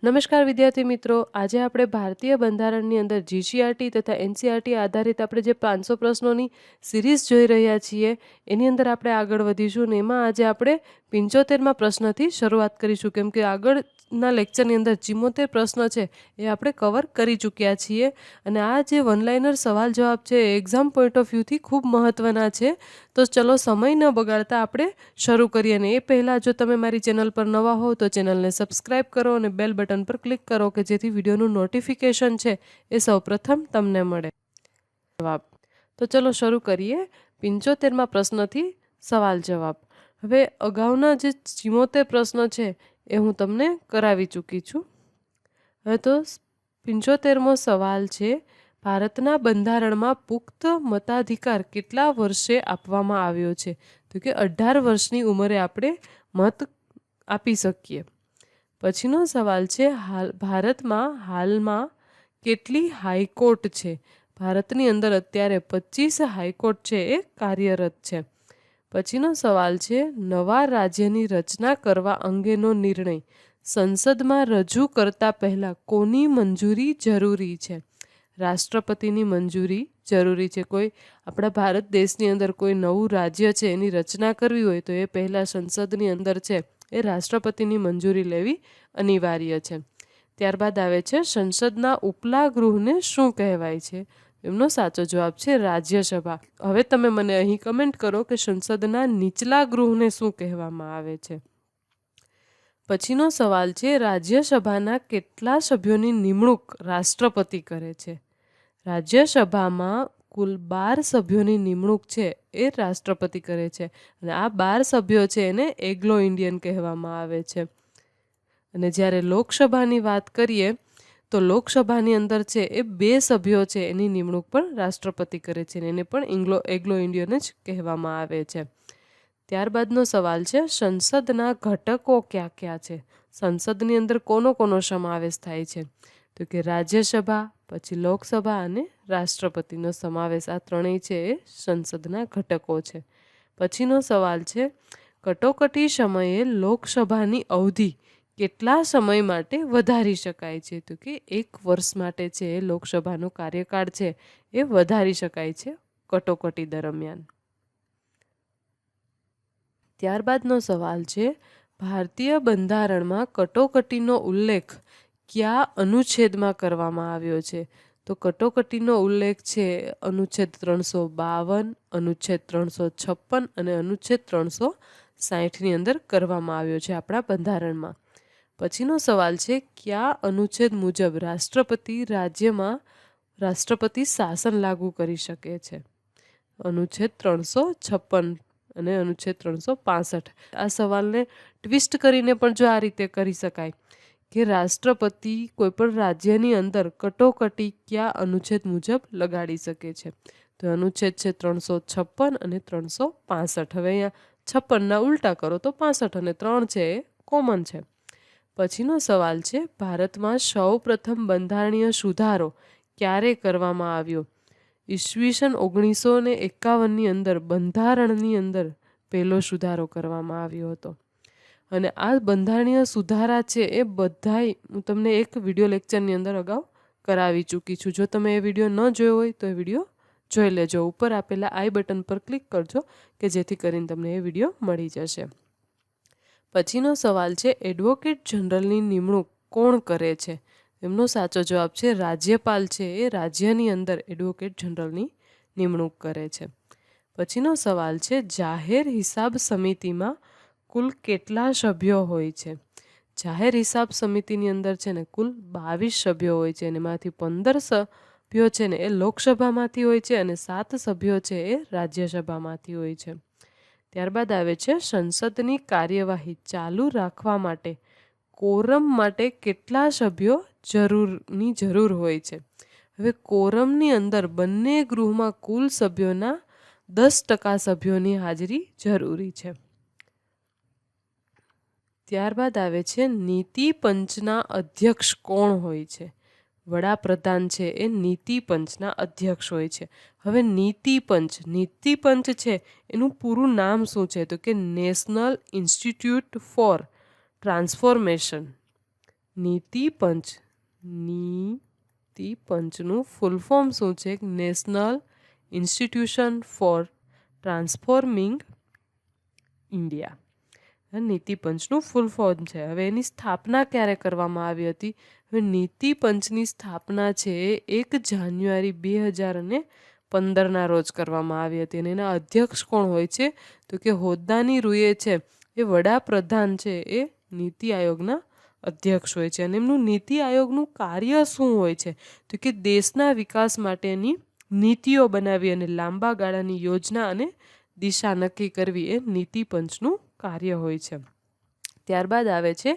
નમસ્કાર વિદ્યાર્થી મિત્રો, આજે આપણે ભારતીય બંધારણની અંદર જીસીઆરટી તથા એનસીઆરટી આધારિત આપણે જે 500 પ્રશ્નોની સિરીઝ જોઈ રહ્યા છીએ એની અંદર આપણે આગળ વધીશું ને એમાં આજે આપણે 75માં પ્રશ્નથી શરૂઆત કરીશું, કેમ કે આગળના લેક્ચરની અંદર 74 પ્રશ્ન છે એ આપણે કવર કરી ચૂક્યા છીએ અને આ જે વન લાઇનર સવાલ જવાબ છે એ એક્ઝામ પોઈન્ટ ઓફ વ્યૂથી ખૂબ મહત્ત્વના છે. તો ચલો સમય ન બગાડતા આપણે શરૂ કરીએ. અને એ પહેલાં જો તમે મારી ચેનલ પર નવા હો તો ચેનલને સબસ્ક્રાઈબ કરો અને બેલ બટન પર ક્લિક કરો કે જેથી વિડીયોનું નોટિફિકેશન છે એ સૌપ્રથમ તમને મળે. જવાબ તો ચલો શરૂ કરીએ 75માં પ્રશ્નથી સવાલ જવાબ. હવે અગાઉના જે 74 પ્રશ્ન છે એ હું તમને કરાવી ચૂકી છું. હવે તો 75મો સવાલ છે, ભારતના બંધારણમાં પુખ્ત મતાધિકાર કેટલા વર્ષે આપવામાં આવ્યો છે? તો કે 18 વર્ષની ઉંમરે આપણે મત આપી શકીએ. પછીનો સવાલ છે, ભારતમાં હાલમાં કેટલી હાઈકોર્ટ છે? ભારતની અંદર અત્યારે 25 હાઈકોર્ટ છે એ કાર્યરત છે. પછીનો સવાલ છે, નવા રાજ્યની રચના કરવા અંગેનો નિર્ણય સંસદમાં રજૂ કરતા પહેલાં કોની મંજૂરી જરૂરી છે? રાષ્ટ્રપતિની મંજૂરી જરૂરી છે. કોઈ આપણા ભારત દેશની અંદર કોઈ નવું રાજ્ય છે એની રચના કરવી હોય તો એ પહેલાં સંસદની અંદર છે એ રાષ્ટ્રપતિની મંજૂરી લેવી અનિવાર્ય છે. ત્યારબાદ આવે છે, સંસદના ઉપલા ગૃહને શું કહેવાય છે? એમનો સાચો જવાબ છે રાજ્યસભા. હવે તમે મને અહીં કમેન્ટ કરો કે સંસદના નીચલા ગૃહને શું કહેવામાં આવે છે. પછીનો સવાલ છે, રાજ્યસભાના કેટલા સભ્યોની નિમણૂક રાષ્ટ્રપતિ કરે છે? રાજ્યસભામાં કુલ 12 સભ્યોની નિમણૂક છે એ રાષ્ટ્રપતિ કરે છે અને આ 12 સભ્યો છે એને એગ્લો ઇન્ડિયન કહેવામાં આવે છે. અને જ્યારે લોકસભાની વાત કરીએ તો લોકસભાની અંદર છે એ 2 સભ્યો છે એની નિમણૂક પણ રાષ્ટ્રપતિ કરે છે અને એને પણ એગ્લો ઇન્ડિયન જ કહેવામાં આવે છે. ત્યારબાદનો સવાલ છે, સંસદના ઘટકો કયા કયા છે? સંસદની અંદર કોનો સમાવેશ થાય છે? તો કે રાજ્યસભા, પછી લોકસભા અને રાષ્ટ્રપતિનો સમાવેશ. આ ત્રણેય છે એ સંસદના ઘટકો છે. પછીનો સવાલ છે, કટોકટી સમયે લોકસભાની અવધિ કેટલા સમય માટે વધારી શકાય છે? તો કે 1 વર્ષ માટે છે એ લોકસભાનો કાર્યકાળ છે એ વધારી શકાય છે કટોકટી દરમિયાન. ત્યારબાદનો સવાલ છે, ભારતીય બંધારણમાં કટોકટીનો ઉલ્લેખ કયા અનુચ્છેદમાં કરવામાં આવ્યો છે? તો કટોકટીનો ઉલ્લેખ છે અનુચ્છેદ 352, અનુચ્છેદ 356 અને અનુચ્છેદ 360ની અંદર કરવામાં આવ્યો છે આપણા બંધારણમાં. પછીનો સવાલ છે, કયા અનુચ્છેદ મુજબ રાજ્યમાં રાષ્ટ્રપતિ શાસન લાગુ કરી શકે છે? અનુચ્છેદ 356 અને અનુચ્છેદ 365. આ સવાલને ટ્વિસ્ટ કરીને પણ જો આ રીતે કરી શકાય કે રાષ્ટ્રપતિ કોઈપણ રાજ્યની અંદર કટોકટી કયા અનુચ્છેદ મુજબ લગાડી શકે છે? તો અનુચ્છેદ છે 356 અને 365. હવે અહીંયા 56ના ઉલટા કરો તો 65 અને 3 છે એ કોમન છે. પછીનો સવાલ છે, ભારતમાં સૌ પ્રથમ બંધારણીય સુધારો ક્યારે કરવામાં આવ્યો? ઈસવીસન 1951ની અંદર બંધારણની અંદર પહેલો સુધારો કરવામાં આવ્યો હતો. અને આ બંધારણીય સુધારા છે એ બધાય હું તમને એક વિડીયો લેક્ચરની અંદર અગાઉ કરાવી ચૂકી છું. જો તમે એ વિડીયો ન જોયો હોય તો એ વિડીયો જોઈ લેજો. ઉપર આપેલા આઈ બટન પર ક્લિક કરજો કે જેથી કરીને તમને એ વિડીયો મળી જશે. પછીનો સવાલ છે, એડવોકેટ જનરલની નિમણૂક કોણ કરે છે? એમનો સાચો જવાબ છે રાજ્યપાલ છે એ રાજ્યની અંદર એડવોકેટ જનરલની નિમણૂક કરે છે. પછીનો સવાલ છે, જાહેર હિસાબ સમિતિમાં કુલ કેટલા સભ્યો હોય છે? જાહેર હિસાબ સમિતિની અંદર છે ને કુલ 22 સભ્યો હોય છે અને એમાંથી 15 સભ્યો છે ને એ લોકસભામાંથી હોય છે અને 7 સભ્યો છે એ રાજ્યસભામાંથી હોય છે. ત્યારબાદ આવે છે, સંસદની કાર્યવાહી ચાલુ રાખવા માટે કોરમ માટે કેટલા સભ્યો જરૂર હોય છે? હવે કોરમની અંદર બંને ગૃહમાં કુલ સભ્યોના 10% સભ્યોની હાજરી જરૂરી છે. ત્યારબાદ આવે છે, નીતિ પંચના અધ્યક્ષ કોણ હોય છે? વડાપ્રધાન છે એ નીતિ પંચના અધ્યક્ષ હોય છે. હવે નીતિ પંચ છે એનું પૂરું નામ શું છે? તો કે નેશનલ ઇન્સ્ટિટ્યૂટ ફોર ટ્રાન્સફોર્મેશન. નીતિ પંચ, નીતિ પંચનું ફૂલ ફોર્મ શું છે? National institution for transforming India. NITI પંચનું ફૂલ ફોર્મ છે. હવે એની સ્થાપના ક્યારે કરવામાં આવી હતી? હવે નીતિ પંચની સ્થાપના છે 1 જાન્યુઆરી 2015ના રોજ કરવામાં આવી હતી. અને એના અધ્યક્ષ કોણ હોય છે? તો કે હોદ્દાની રૂએ છે એ વડાપ્રધાન છે એ નીતિ આયોગના અધ્યક્ષ હોય છે. અને એમનું નીતિ આયોગનું કાર્ય શું હોય છે? તો કે દેશના વિકાસ માટેની નીતિઓ બનાવી અને લાંબા ગાળાની યોજના અને દિશા નક્કી કરવી એ નીતિ પંચનું કાર્ય હોય છે. ત્યારબાદ આવે છે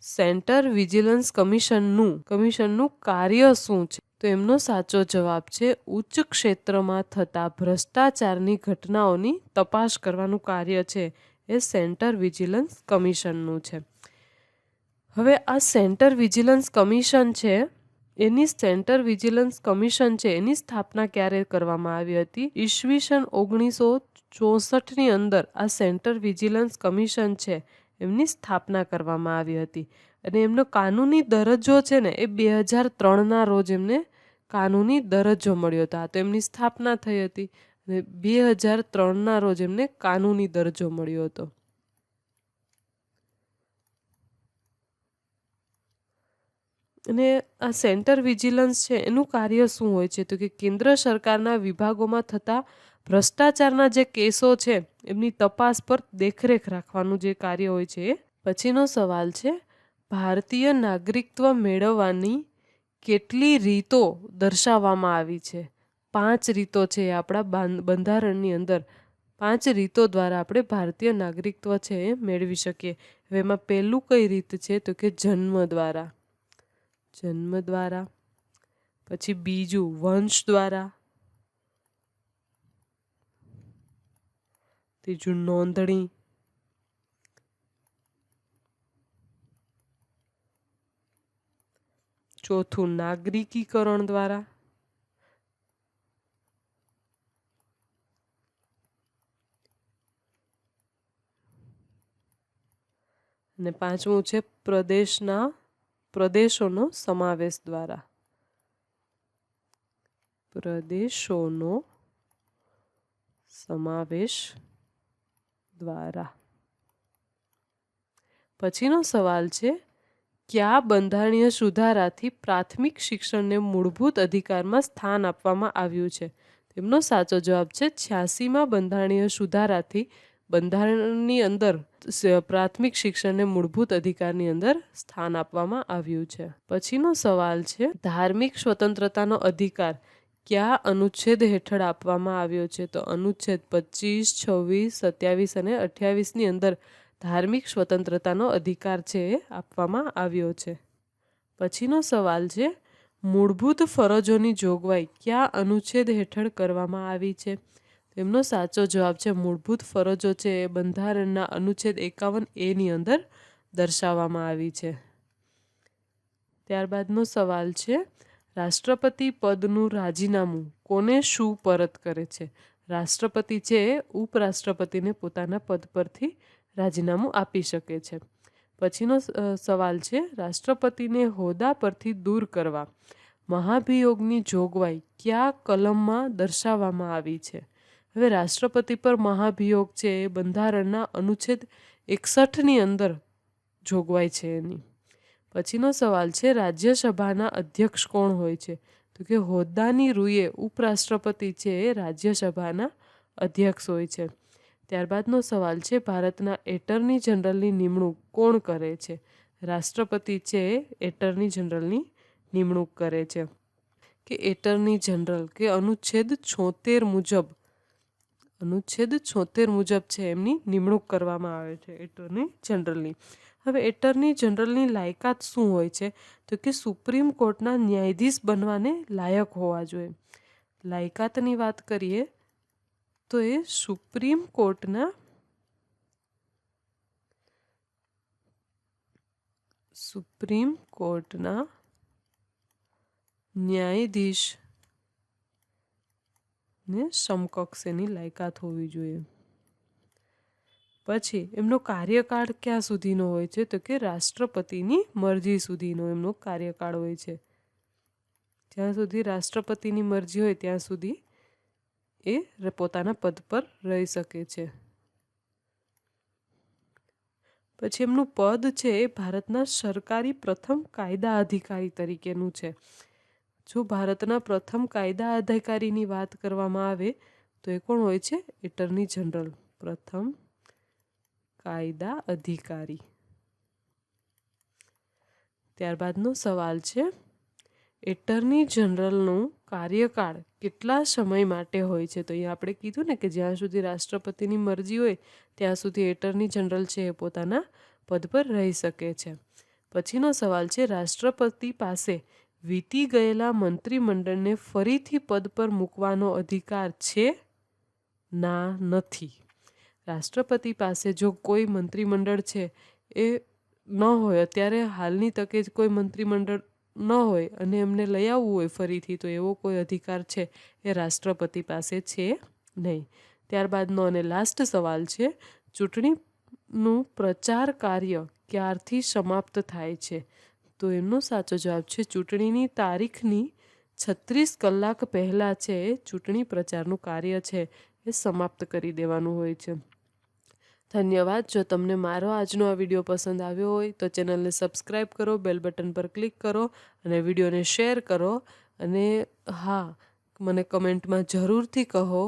સેન્ટર વિજિલન્સ કમિશનનું કાર્ય શું છે? તો એમનો સાચો જવાબ છે ઉચ્ચ ક્ષેત્રમાં થતા ભ્રષ્ટાચારની ઘટનાઓની તપાસ કરવાનું કાર્ય છે એ સેન્ટર વિજિલન્સ કમિશનનું છે. હવે આ સેન્ટર વિજિલન્સ કમિશન છે એની સ્થાપના ક્યારે કરવામાં આવી હતી? ઈસવીસન 1964ની અંદર આ સેન્ટર વિજિલન્સ કમિશન છે એમની સ્થાપના કરવામાં આવી હતી. અને એમનો કાનૂની દરજ્જો છે ને એ 2003ના રોજ એમને કાનૂની દરજ્જો મળ્યો હતો. તો એમની સ્થાપના થઈ હતી અને 2003ના રોજ એમને કાનૂની દરજ્જો મળ્યો હતો. અને આ સેન્ટર વિજિલન્સ છે એનું કાર્ય શું હોય છે? તો કે કેન્દ્ર સરકારના વિભાગોમાં થતા ભ્રષ્ટાચારના જે કેસો છે એમની તપાસ પર દેખરેખ રાખવાનું જે કાર્ય હોય છે એ. પછીનો સવાલ છે ભારતીય નાગરિકત્વ મેળવવાની કેટલી રીતો દર્શાવવામાં આવી છે? 5 રીતો છે આપણા બંધારણની અંદર. 5 રીતો દ્વારા આપણે ભારતીય નાગરિકત્વ છે એ મેળવી શકીએ. હવે એમાં પહેલું કઈ રીત છે? તો કે જન્મ દ્વારા. પછી બીજું વંશ દ્વારા. ત્રીજું નોંધણી. ચોથું નાગરિકીકરણ દ્વારા. અને પાંચમું છે પ્રદેશોનો સમાવેશ દ્વારા. પ્રદેશોનો સમાવેશ દ્વારા. પછીનો સવાલ છે કયા બંધારણીય સુધારાથી પ્રાથમિક શિક્ષણને મૂળભૂત અધિકારમાં સ્થાન આપવામાં આવ્યું છે? તેમનો સાચો જવાબ છે 86માં બંધારણીય સુધારાથી બંધારણની અંદર પ્રાથમિક શિક્ષણને મૂળભૂત અધિકારની અંદર સ્થાન આપવામાં આવ્યું છે. પછીનો સવાલ છે ધાર્મિક સ્વતંત્રતાનો અધિકાર કયા અનુચ્છેદ હેઠળ આપવામાં આવ્યો છે? તો અનુચ્છેદ 25, 26, 27 અને 28ની અંદર ધાર્મિક સ્વતંત્રતાનો અધિકાર છે એ આપવામાં આવ્યો છે. પછીનો સવાલ છે મૂળભૂત ફરજોની જોગવાઈ કયા અનુચ્છેદ હેઠળ કરવામાં આવી છે? તેમનો સાચો જવાબ છે મૂળભૂત ફરજો છે એ બંધારણના અનુચ્છેદ 51A ની અંદર દર્શાવવામાં આવી છે. ત્યારબાદનો સવાલ છે રાષ્ટ્રપતિ પદનું રાજીનામું કોને શું પરત કરે છે? રાષ્ટ્રપતિ છે એ ઉપરાષ્ટ્રપતિને પોતાના પદ પરથી રાજીનામું આપી શકે છે. પછીનો સવાલ છે રાષ્ટ્રપતિને હોદ્દા પરથી દૂર કરવા મહાભિયોગની જોગવાઈ કયા કલમમાં દર્શાવવામાં આવી છે? હવે રાષ્ટ્રપતિ પર મહાભિયોગ છે એ બંધારણના અનુચ્છેદ 61ની અંદર જોગવાઈ છે એની. પછીનો સવાલ છે રાજ્યસભાના અધ્યક્ષ કોણ હોય છે? તો કે હોદ્દાની રૂએ ઉપરાષ્ટ્રપતિ છે એ રાજ્યસભાના અધ્યક્ષ હોય છે. ત્યારબાદનો સવાલ છે ભારતના એટર્ની જનરલની નિમણૂક કોણ કરે છે? રાષ્ટ્રપતિ છે એ એટર્ની જનરલની નિમણૂક કરે છે. કે એટર્ની જનરલ કે અનુચ્છેદ 76 મુજબ છે એમની નિમણૂક કરવામાં આવે છે એટર્ની જનરલની. હવે એટર્ની જનરલની લાયકાત શું હોય છે? તો કે સુપ્રીમ કોર્ટના ન્યાયાધીશ બનવાને લાયક હોવા જોઈએ. લાયકાતની વાત કરીએ તો એ સુપ્રીમ કોર્ટના ન્યાયાધીશ ને સમકક્ષ એની લાયકાત હોવી જોઈએ. પછી એમનો કાર્યકાળ ક્યાં સુધીનો હોય છે? તો કે રાષ્ટ્રપતિની મરજી સુધીનો એમનો કાર્યકાળ હોય છે. જ્યાં સુધી રાષ્ટ્રપતિની મરજી હોય ત્યાં સુધી એ પોતાના પદ પર રહી શકે છે. પછી એમનું પદ છે એ ભારતના સરકારી પ્રથમ કાયદા અધિકારી તરીકેનું છે. જો ભારતના પ્રથમ કાયદા અધિકારીની વાત કરવામાં આવે તો એ કોણ હોય છે? Attorney general. પ્રથમ કાયદા અધિકારી. ત્યારબાદનો સવાલ છે, એટર્ની જનરલનું કાર્યકાળ કેટલા સમય માટે હોય છે? તો અહીંયા આપણે કીધું ને કે જ્યાં સુધી રાષ્ટ્રપતિની મરજી હોય ત્યાં સુધી એટર્ની જનરલ છે એ પોતાના પદ પર રહી શકે છે. પછીનો સવાલ છે, રાષ્ટ્રપતિ પાસે વીતી ગયેલા મંત્રીમંડળને ફરીથી પદ પર મૂકવાનો અધિકાર છે? ના, નથી. રાષ્ટ્રપતિ પાસે જો કોઈ મંત્રીમંડળ છે એ ન હોય, અત્યારે હાલની તકે જ કોઈ મંત્રીમંડળ ન હોય અને એમને લઈ આવવું હોય ફરીથી, તો એવો કોઈ અધિકાર છે એ રાષ્ટ્રપતિ પાસે છે નહીં. ત્યારબાદનો અને લાસ્ટ સવાલ છે, ચૂંટણીનું પ્રચાર કાર્ય ક્યારથી સમાપ્ત થાય છે? તો એમનો સાચો જવાબ છે, ચૂંટણીની તારીખની 36 કલાક પહેલાં છે ચૂંટણી પ્રચારનું કાર્ય છે એ સમાપ્ત કરી દેવાનું હોય છે. ધન્યવાદ. જો તમને મારો આજનો આ વિડીયો પસંદ આવ્યો હોય તો ચેનલને સબસ્ક્રાઈબ કરો, બેલ બટન પર ક્લિક કરો અને વિડીયોને શેર કરો. અને હા, મને કમેન્ટમાં જરૂરથી કહો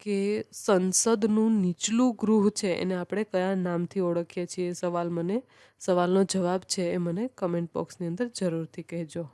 કે સંસદનું નીચલું ગૃહ છે એને આપણે કયા નામથી ઓળખીએ છીએ? સવાલનો જવાબ છે એ મને કમેન્ટ બોક્સની અંદર જરૂરથી કહેજો.